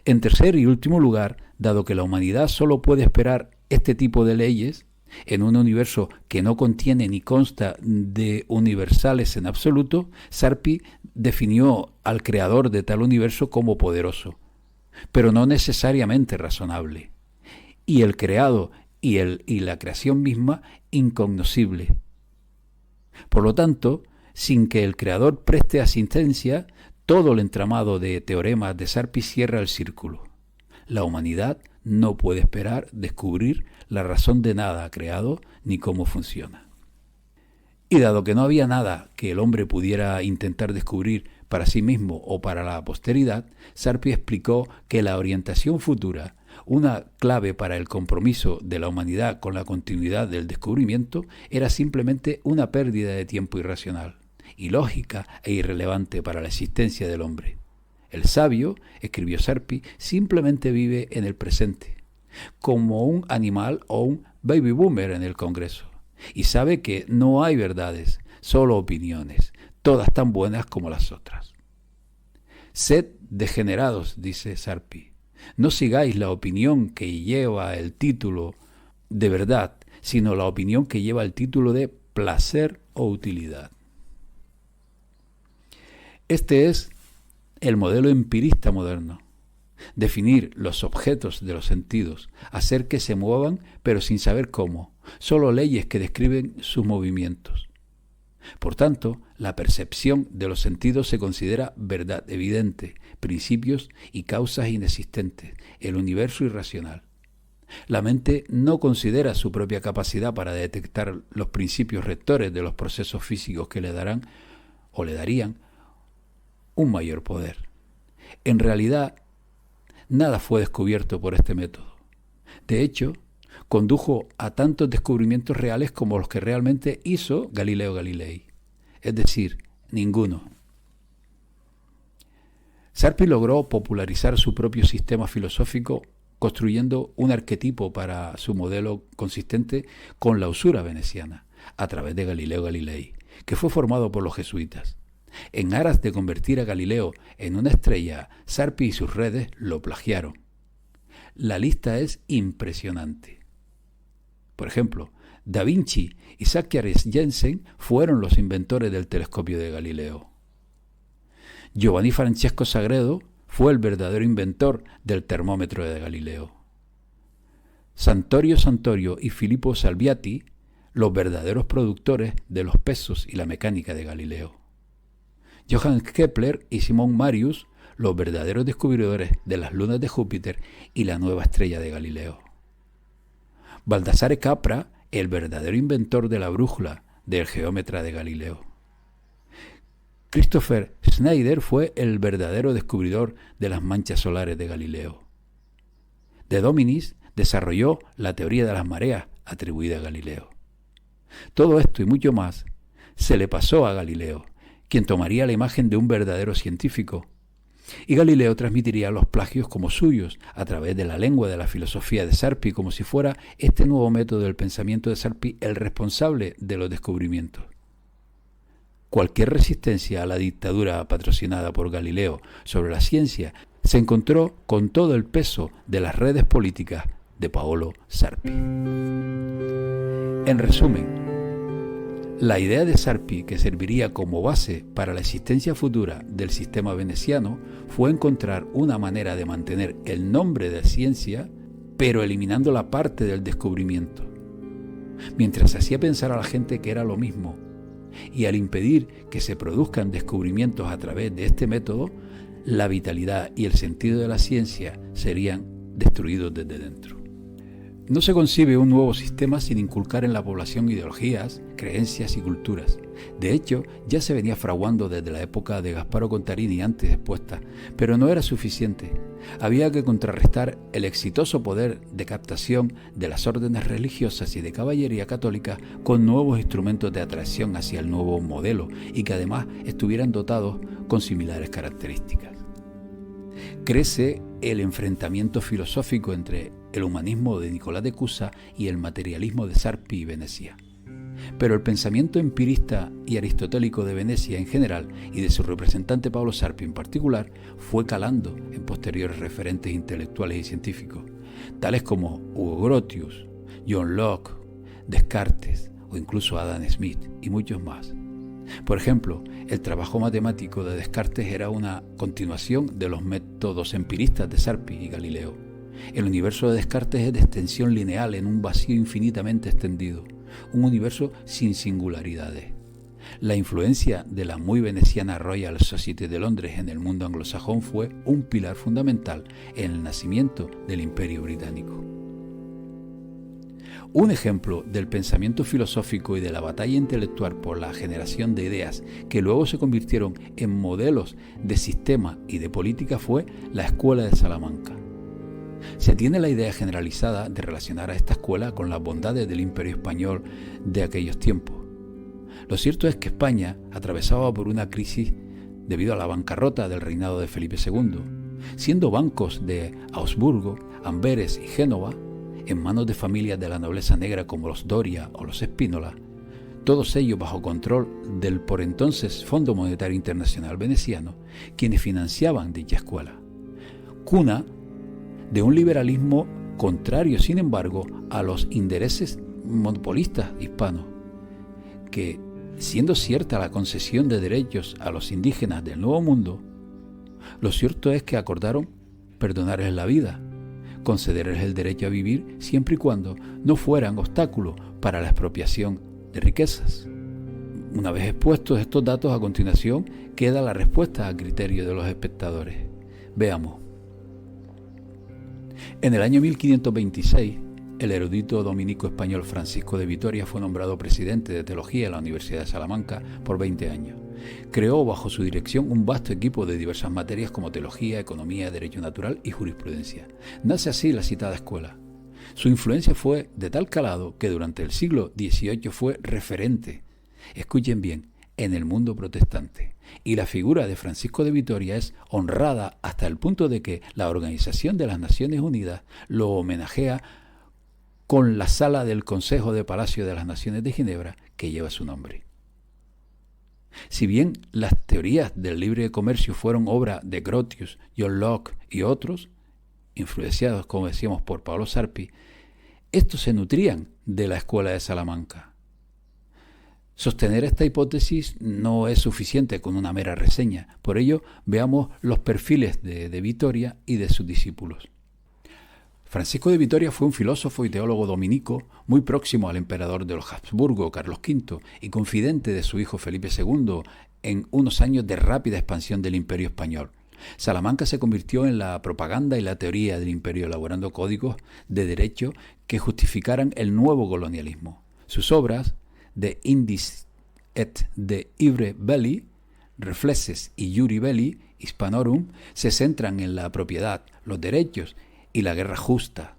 En tercer y último lugar, dado que la humanidad solo puede esperar este tipo de leyes en un universo que no contiene ni consta de universales en absoluto, Sarpi definió al creador de tal universo como poderoso, pero no necesariamente razonable, y el creado y la creación misma incognoscible. Por lo tanto, sin que el creador preste asistencia, todo el entramado de teoremas de Sarpi cierra el círculo. La humanidad no puede esperar descubrir la razón de nada creado ni cómo funciona. Y dado que no había nada que el hombre pudiera intentar descubrir para sí mismo o para la posteridad, Sarpi explicó que la orientación futura, una clave para el compromiso de la humanidad con la continuidad del descubrimiento, era simplemente una pérdida de tiempo irracional, ilógica e irrelevante para la existencia del hombre. El sabio, escribió Sarpi, simplemente vive en el presente, como un animal o un baby boomer en el Congreso, y sabe que no hay verdades, solo opiniones, todas tan buenas como las otras. Sed degenerados, dice Sarpi, no sigáis la opinión que lleva el título de verdad, sino la opinión que lleva el título de placer o utilidad. Este es el modelo empirista moderno. Definir los objetos de los sentidos, hacer que se muevan pero sin saber cómo, solo leyes que describen sus movimientos. Por tanto, la percepción de los sentidos se considera verdad evidente, principios y causas inexistentes, el universo irracional. La mente no considera su propia capacidad para detectar los principios rectores de los procesos físicos que le darán o le darían un mayor poder. En realidad, nada fue descubierto por este método. De hecho, condujo a tantos descubrimientos reales como los que realmente hizo Galileo Galilei, es decir, ninguno. Sarpi logró popularizar su propio sistema filosófico construyendo un arquetipo para su modelo consistente con la usura veneciana, a través de Galileo Galilei, que fue formado por los jesuitas. En aras de convertir a Galileo en una estrella, Sarpi y sus redes lo plagiaron. La lista es impresionante. Por ejemplo, Da Vinci y Zacharias Jensen fueron los inventores del telescopio de Galileo. Giovanni Francesco Sagredo fue el verdadero inventor del termómetro de Galileo. Santorio Santorio y Filippo Salviati, los verdaderos productores de los pesos y la mecánica de Galileo. Johann Kepler y Simon Marius, los verdaderos descubridores de las lunas de Júpiter y la nueva estrella de Galileo. Baldassare Capra, el verdadero inventor de la brújula del geómetra de Galileo. Christopher Schneider fue el verdadero descubridor de las manchas solares de Galileo. De Dominis desarrolló la teoría de las mareas atribuida a Galileo. Todo esto y mucho más se le pasó a Galileo, quien tomaría la imagen de un verdadero científico, y Galileo transmitiría los plagios como suyos a través de la lengua de la filosofía de Sarpi, como si fuera este nuevo método del pensamiento de Sarpi el responsable de los descubrimientos. Cualquier resistencia a la dictadura patrocinada por Galileo sobre la ciencia se encontró con todo el peso de las redes políticas de Paolo Sarpi. En resumen, La idea de Sarpi, que serviría como base para la existencia futura del sistema veneciano, fue encontrar una manera de mantener el nombre de ciencia, pero eliminando la parte del descubrimiento, mientras se hacía pensar a la gente que era lo mismo, y al impedir que se produzcan descubrimientos a través de este método, la vitalidad y el sentido de la ciencia serían destruidos desde dentro. No se concibe un nuevo sistema sin inculcar en la población ideologías, creencias y culturas. De hecho, ya se venía fraguando desde la época de Gasparo Contarini antes expuesta, pero no era suficiente. Había que contrarrestar el exitoso poder de captación de las órdenes religiosas y de caballería católica con nuevos instrumentos de atracción hacia el nuevo modelo y que además estuvieran dotados con similares características. Crece el enfrentamiento filosófico entre el humanismo de Nicolás de Cusa y el materialismo de Sarpi y Venecia. Pero el pensamiento empirista y aristotélico de Venecia en general y de su representante Pablo Sarpi en particular fue calando en posteriores referentes intelectuales y científicos, tales como Hugo Grotius, John Locke, Descartes o incluso Adam Smith y muchos más. Por ejemplo, el trabajo matemático de Descartes era una continuación de los métodos empiristas de Sarpi y Galileo. El universo de Descartes es de extensión lineal en un vacío infinitamente extendido, un universo sin singularidades. La influencia de la muy veneciana Royal Society de Londres en el mundo anglosajón fue un pilar fundamental en el nacimiento del Imperio Británico. Un ejemplo del pensamiento filosófico y de la batalla intelectual por la generación de ideas que luego se convirtieron en modelos de sistema y de política fue la Escuela de Salamanca. Se tiene la idea generalizada de relacionar a esta escuela con las bondades del Imperio español de aquellos tiempos. Lo cierto es que España atravesaba por una crisis debido a la bancarrota del reinado de Felipe II, siendo bancos de Augsburgo, Amberes y Génova en manos de familias de la nobleza negra como los Doria o los Spínola, todos ellos bajo control del por entonces Fondo Monetario Internacional Veneciano, quienes financiaban dicha escuela. Cuna de un liberalismo contrario, sin embargo, a los intereses monopolistas hispanos, que, siendo cierta la concesión de derechos a los indígenas del Nuevo Mundo, lo cierto es que acordaron perdonarles la vida, concederles el derecho a vivir siempre y cuando no fueran obstáculos para la expropiación de riquezas. Una vez expuestos estos datos, a continuación queda la respuesta a criterio de los espectadores. Veamos. En el año 1526, el erudito dominico español Francisco de Vitoria fue nombrado presidente de teología en la Universidad de Salamanca por 20 años. Creó bajo su dirección un vasto equipo de diversas materias como teología, economía, derecho natural y jurisprudencia. Nace así la citada escuela. Su influencia fue de tal calado que durante el siglo XVIII fue referente, escuchen bien, en el mundo protestante. Y la figura de Francisco de Vitoria es honrada hasta el punto de que la Organización de las Naciones Unidas lo homenajea con la sala del Consejo de Palacio de las Naciones de Ginebra que lleva su nombre. Si bien las teorías del libre comercio fueron obra de Grotius, John Locke y otros, influenciados, como decíamos, por Pablo Sarpi, estos se nutrían de la Escuela de Salamanca. Sostener esta hipótesis no es suficiente con una mera reseña, por ello veamos los perfiles de Vitoria y de sus discípulos. Francisco de Vitoria fue un filósofo y teólogo dominico muy próximo al emperador de los Habsburgo, Carlos V, y confidente de su hijo Felipe II en unos años de rápida expansión del Imperio español. Salamanca se convirtió en la propaganda y la teoría del imperio, elaborando códigos de derecho que justificaran el nuevo colonialismo. Sus obras, De Indis et de Ivre Belli, Reflexes y Iuri Belli, Hispanorum, se centran en la propiedad, los derechos y la guerra justa.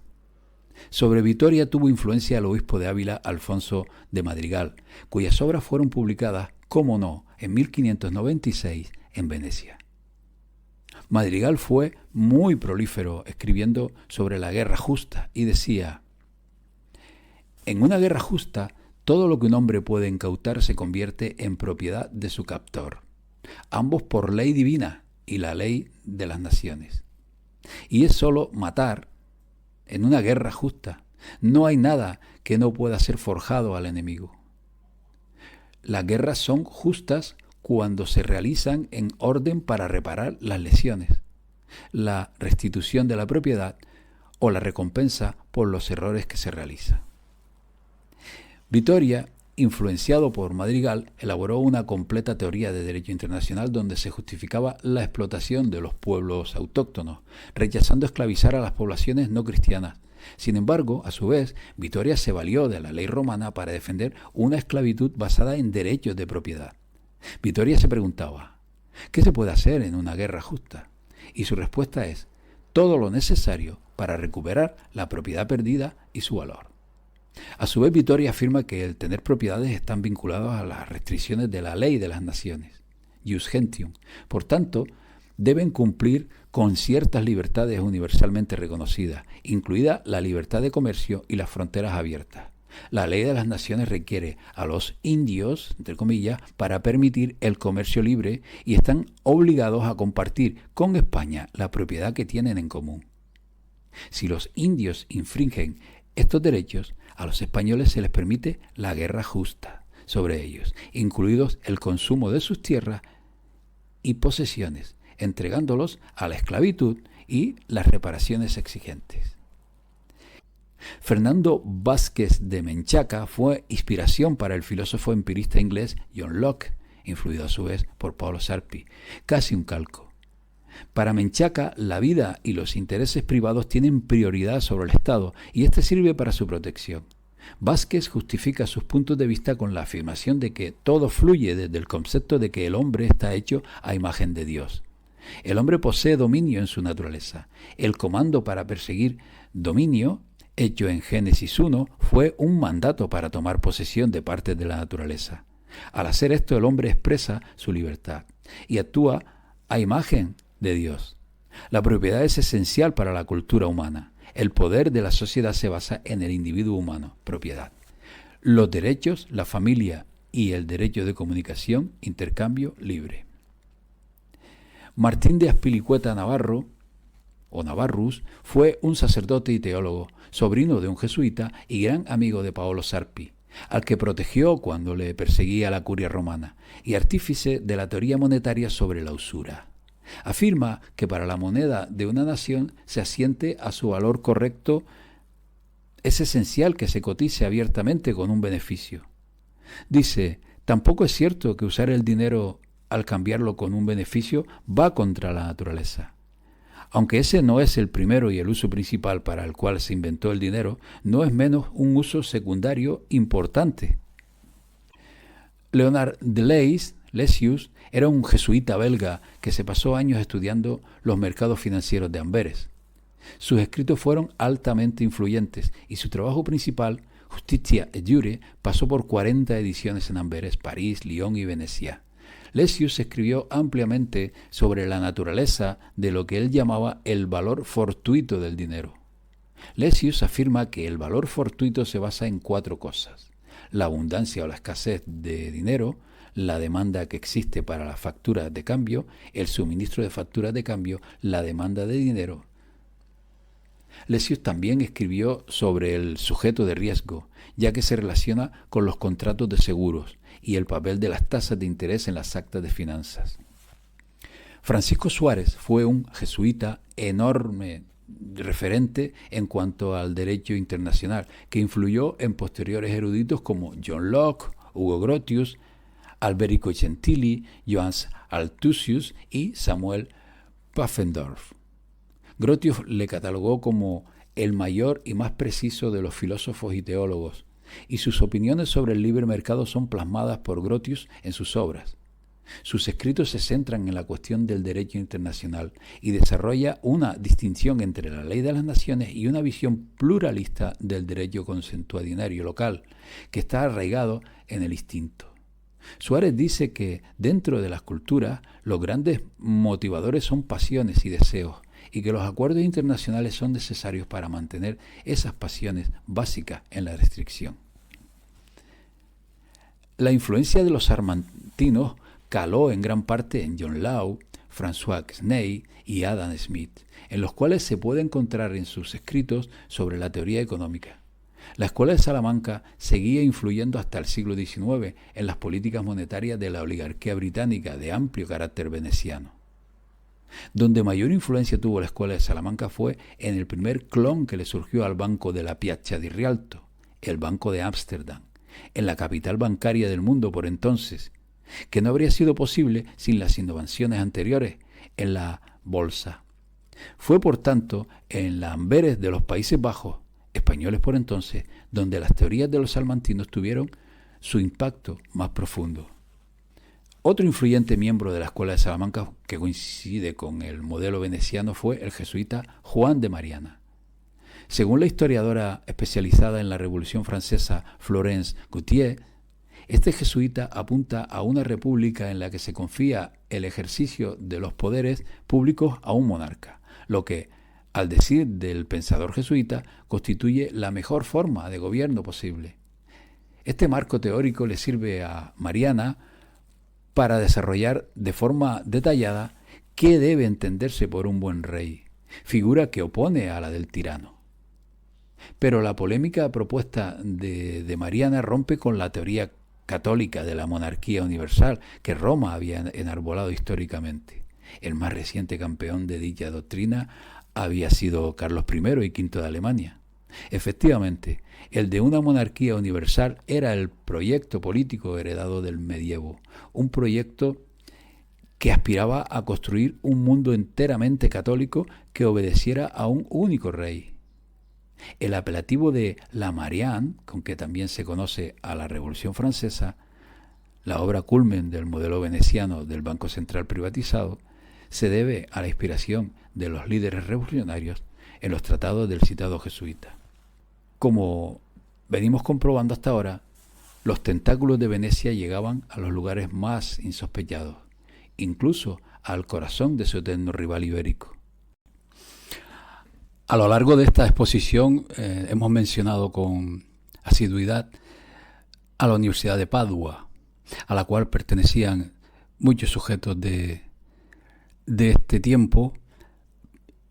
Sobre Vitoria tuvo influencia el obispo de Ávila, Alfonso de Madrigal, cuyas obras fueron publicadas, cómo no, en 1596 en Venecia. Madrigal fue muy prolífero escribiendo sobre la guerra justa y decía: en una guerra justa, todo lo que un hombre puede incautar se convierte en propiedad de su captor, ambos por ley divina y la ley de las naciones. Y es solo matar en una guerra justa. No hay nada que no pueda ser forjado al enemigo. las guerras son justas cuando se realizan en orden para reparar las lesiones, la restitución de la propiedad o la recompensa por los errores que se realizan. Vittoria, influenciado por Madrigal, elaboró una completa teoría de derecho internacional donde se justificaba la explotación de los pueblos autóctonos, rechazando esclavizar a las poblaciones no cristianas. Sin embargo, a su vez, Vittoria se valió de la ley romana para defender una esclavitud basada en derechos de propiedad. Vittoria se preguntaba, ¿qué se puede hacer en una guerra justa? Y su respuesta es, todo lo necesario para recuperar la propiedad perdida y su valor. A su vez, Vittoria afirma que el tener propiedades están vinculados a las restricciones de la ley de las naciones, jus gentium. Por tanto, deben cumplir con ciertas libertades universalmente reconocidas, incluida la libertad de comercio y las fronteras abiertas. La ley de las naciones requiere a los indios, entre comillas, para permitir el comercio libre y están obligados a compartir con España la propiedad que tienen en común. Si los indios infringen estos derechos, a los españoles se les permite la guerra justa sobre ellos, incluidos el consumo de sus tierras y posesiones, entregándolos a la esclavitud y las reparaciones exigentes. Fernando Vázquez de Menchaca fue inspiración para el filósofo empirista inglés John Locke, influido a su vez por Paolo Sarpi, casi un calco. Para Menchaca, la vida y los intereses privados tienen prioridad sobre el Estado y este sirve para su protección. Vázquez justifica sus puntos de vista con la afirmación de que todo fluye desde el concepto de que el hombre está hecho a imagen de Dios. El hombre posee dominio en su naturaleza. El comando para perseguir dominio, hecho en Génesis 1, fue un mandato para tomar posesión de partes de la naturaleza. Al hacer esto, el hombre expresa su libertad y actúa a imagen de Dios. La propiedad es esencial para la cultura humana. El poder de la sociedad se basa en el individuo humano, propiedad. Los derechos, la familia y el derecho de comunicación, intercambio libre. Martín de Azpilicueta Navarro, o Navarrus, fue un sacerdote y teólogo, sobrino de un jesuita y gran amigo de Paolo Sarpi, al que protegió cuando le perseguía la curia romana, y artífice de la teoría monetaria sobre la usura. Afirma que para la moneda de una nación se asiente a su valor correcto. Es esencial que se cotice abiertamente con un beneficio. Dice, tampoco es cierto que usar el dinero al cambiarlo con un beneficio va contra la naturaleza. Aunque ese no es el primero y el uso principal para el cual se inventó el dinero, no es menos un uso secundario importante. Leonard de Lessius era un jesuita belga que se pasó años estudiando los mercados financieros de Amberes. Sus escritos fueron altamente influyentes y su trabajo principal, Justitia et Jure, pasó por 40 ediciones en Amberes, París, Lyon y Venecia. Lessius escribió ampliamente sobre la naturaleza de lo que él llamaba el valor fortuito del dinero. Lessius afirma que el valor fortuito se basa en 4 cosas: la abundancia o la escasez de dinero, la demanda que existe para las facturas de cambio, el suministro de facturas de cambio, la demanda de dinero. Lessius también escribió sobre el sujeto de riesgo, ya que se relaciona con los contratos de seguros y el papel de las tasas de interés en las actas de finanzas. Francisco Suárez fue un jesuita enorme referente en cuanto al derecho internacional, que influyó en posteriores eruditos como John Locke, Hugo Grotius, Alberico Gentili, Johannes Althusius y Samuel Pufendorf. Grotius le catalogó como el mayor y más preciso de los filósofos y teólogos, y sus opiniones sobre el libre mercado son plasmadas por Grotius en sus obras. Sus escritos se centran en la cuestión del derecho internacional y desarrolla una distinción entre la ley de las naciones y una visión pluralista del derecho consuetudinario local, que está arraigado en el instinto. Suárez dice que dentro de las culturas los grandes motivadores son pasiones y deseos, y que los acuerdos internacionales son necesarios para mantener esas pasiones básicas en la restricción. La influencia de los sarmantinos caló en gran parte en John Law, François Quesnay y Adam Smith, en los cuales se puede encontrar en sus escritos sobre la teoría económica. La Escuela de Salamanca seguía influyendo hasta el siglo XIX en las políticas monetarias de la oligarquía británica de amplio carácter veneciano. Donde mayor influencia tuvo la Escuela de Salamanca fue en el primer clon que le surgió al Banco de la Piazza di Rialto, el Banco de Ámsterdam, en la capital bancaria del mundo por entonces, que no habría sido posible sin las innovaciones anteriores en la bolsa. Fue, por tanto, en la Amberes de los Países Bajos, españoles por entonces, donde las teorías de los salmantinos tuvieron su impacto más profundo. Otro influyente miembro de la Escuela de Salamanca que coincide con el modelo veneciano fue el jesuita Juan de Mariana. Según la historiadora especializada en la Revolución Francesa Florence Gautier, este jesuita apunta a una república en la que se confía el ejercicio de los poderes públicos a un monarca, lo que, al decir del pensador jesuita, constituye la mejor forma de gobierno posible. Este marco teórico le sirve a Mariana para desarrollar de forma detallada qué debe entenderse por un buen rey, figura que opone a la del tirano. Pero la polémica propuesta de Mariana rompe con la teoría católica de la monarquía universal que Roma había enarbolado históricamente. El más reciente campeón de dicha doctrina había sido Carlos I y V de Alemania. Efectivamente, el de una monarquía universal era el proyecto político heredado del medievo, un proyecto que aspiraba a construir un mundo enteramente católico que obedeciera a un único rey. El apelativo de La Marianne, con que también se conoce a la Revolución Francesa, la obra culmen del modelo veneciano del Banco Central privatizado, se debe a la inspiración de los líderes revolucionarios en los tratados del citado jesuita. Como venimos comprobando hasta ahora, los tentáculos de Venecia llegaban a los lugares más insospechados, incluso al corazón de su eterno rival ibérico. A lo largo de esta exposición hemos mencionado con asiduidad a la Universidad de Padua, a la cual pertenecían muchos sujetos de este tiempo,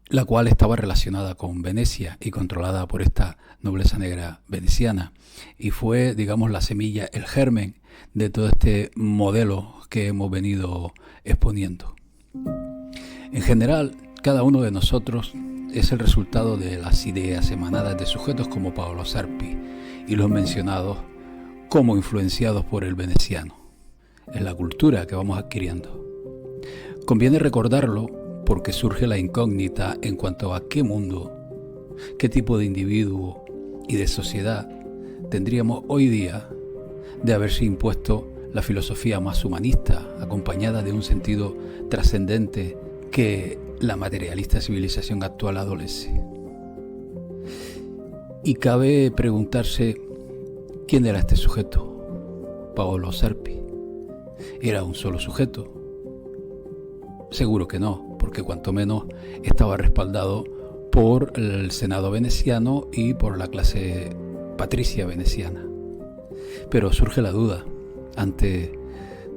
la cual estaba relacionada con Venecia y controlada por esta nobleza negra veneciana, y fue, digamos, la semilla, el germen de todo este modelo que hemos venido exponiendo. En general, cada uno de nosotros es el resultado de las ideas emanadas de sujetos como Paolo Sarpi y los mencionados como influenciados por el veneciano. Es la cultura que vamos adquiriendo. Conviene recordarlo porque surge la incógnita en cuanto a qué mundo, qué tipo de individuo y de sociedad tendríamos hoy día de haberse impuesto la filosofía más humanista, acompañada de un sentido trascendente que la materialista civilización actual adolece. Y cabe preguntarse quién era este sujeto. Paolo Sarpi. ¿Era un solo sujeto? Seguro que no, porque cuanto menos estaba respaldado por el Senado veneciano y por la clase patricia veneciana. Pero surge la duda, ante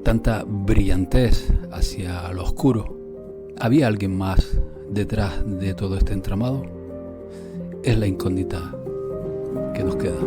tanta brillantez hacia lo oscuro, ¿había alguien más detrás de todo este entramado? Es la incógnita que nos queda.